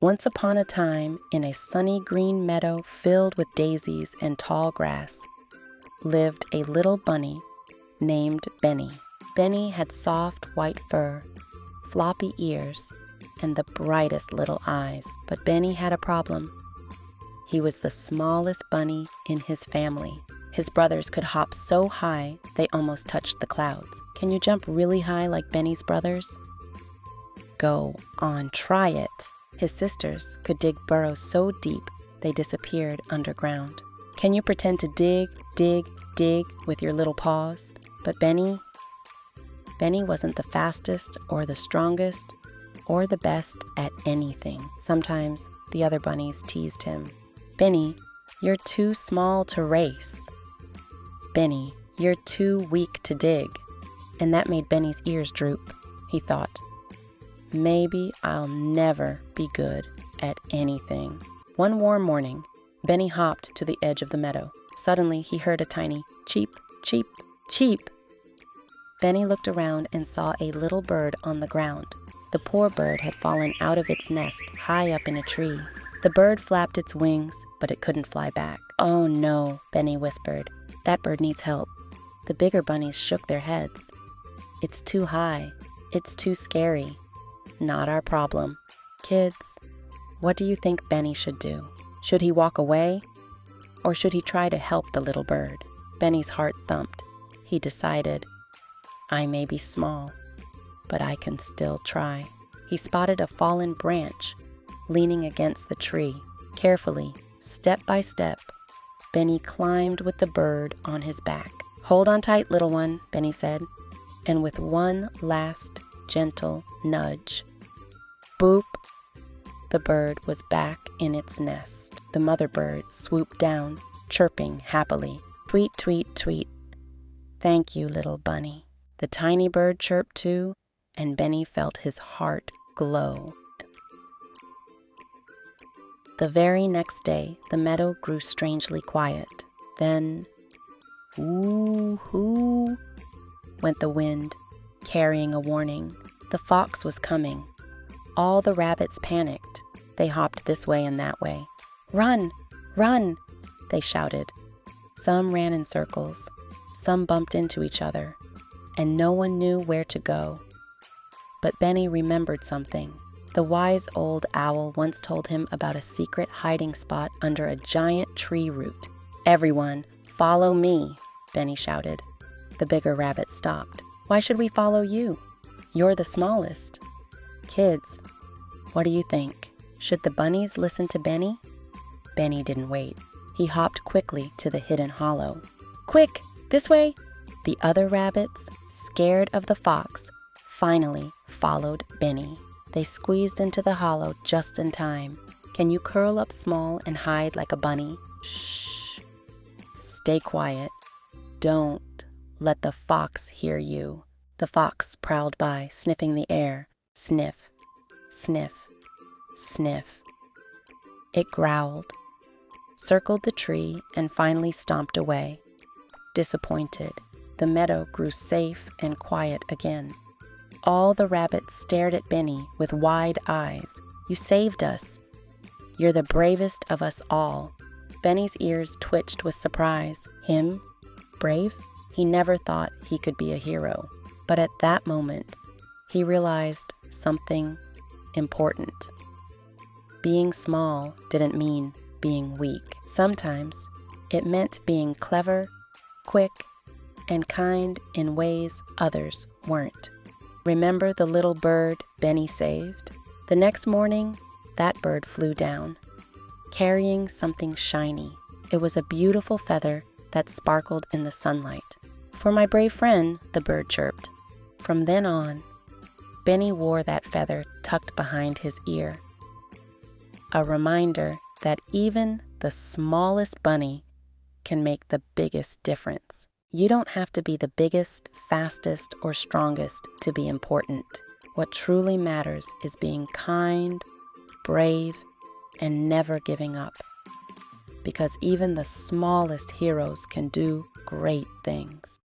Once upon a time, in a sunny green meadow filled with daisies and tall grass, lived a little bunny named Benny. Benny had soft white fur, floppy ears, and the brightest little eyes. But Benny had a problem. He was the smallest bunny in his family. His brothers could hop so high they almost touched the clouds. Can you jump really high like Benny's brothers? Go on, try it. His sisters could dig burrows so deep they disappeared underground. Can you pretend to dig, dig, dig with your little paws? But Benny wasn't the fastest or the strongest or the best at anything. Sometimes the other bunnies teased him. Benny, you're too small to race. Benny, you're too weak to dig. And that made Benny's ears droop. He thought, maybe I'll never be good at anything. One warm morning, Benny hopped to the edge of the meadow. Suddenly, he heard a tiny cheep, cheep, cheep. Benny looked around and saw a little bird on the ground. The poor bird had fallen out of its nest high up in a tree. The bird flapped its wings, but it couldn't fly back. Oh no, Benny whispered. That bird needs help. The bigger bunnies shook their heads. It's too high. It's too scary. Not our problem. Kids, what do you think Benny should do? Should he walk away? Or should he try to help the little bird? Benny's heart thumped. He decided, I may be small, but I can still try. He spotted a fallen branch leaning against the tree. Carefully, step by step, Benny climbed with the bird on his back. Hold on tight, little one, Benny said. And with one last gentle nudge, boop, the bird was back in its nest. The mother bird swooped down, chirping happily. Tweet, tweet, tweet. Thank you, little bunny. The tiny bird chirped too, and Benny felt his heart glow. The very next day, the meadow grew strangely quiet. Then, whoo, went the wind, carrying a warning. The fox was coming. All the rabbits panicked. They hopped this way and that way. Run, run, they shouted. Some ran in circles, some bumped into each other, and no one knew where to go. But Benny remembered something. The wise old owl once told him about a secret hiding spot under a giant tree root. Everyone, follow me, Benny shouted. The bigger rabbit stopped. Why should we follow you? You're the smallest. Kids, what do you think? Should the bunnies listen to Benny? Benny didn't wait. He hopped quickly to the hidden hollow. Quick, this way! The other rabbits, scared of the fox, finally followed Benny. They squeezed into the hollow just in time. Can you curl up small and hide like a bunny? Shh. Stay quiet. Don't let the fox hear you. The fox prowled by, sniffing the air. Sniff, sniff, sniff. It growled, circled the tree, and finally stomped away. Disappointed, the meadow grew safe and quiet again. All the rabbits stared at Benny with wide eyes. You saved us. You're the bravest of us all. Benny's ears twitched with surprise. Him? Brave? He never thought he could be a hero. But at that moment, he realized something important. Being small didn't mean being weak. Sometimes it meant being clever, quick, and kind in ways others weren't. Remember the little bird Benny saved? The next morning, that bird flew down, carrying something shiny. It was a beautiful feather that sparkled in the sunlight. For my brave friend, the bird chirped. From then on, Benny wore that feather tucked behind his ear. A reminder that even the smallest bunny can make the biggest difference. You don't have to be the biggest, fastest, or strongest to be important. What truly matters is being kind, brave, and never giving up. Because even the smallest heroes can do great things.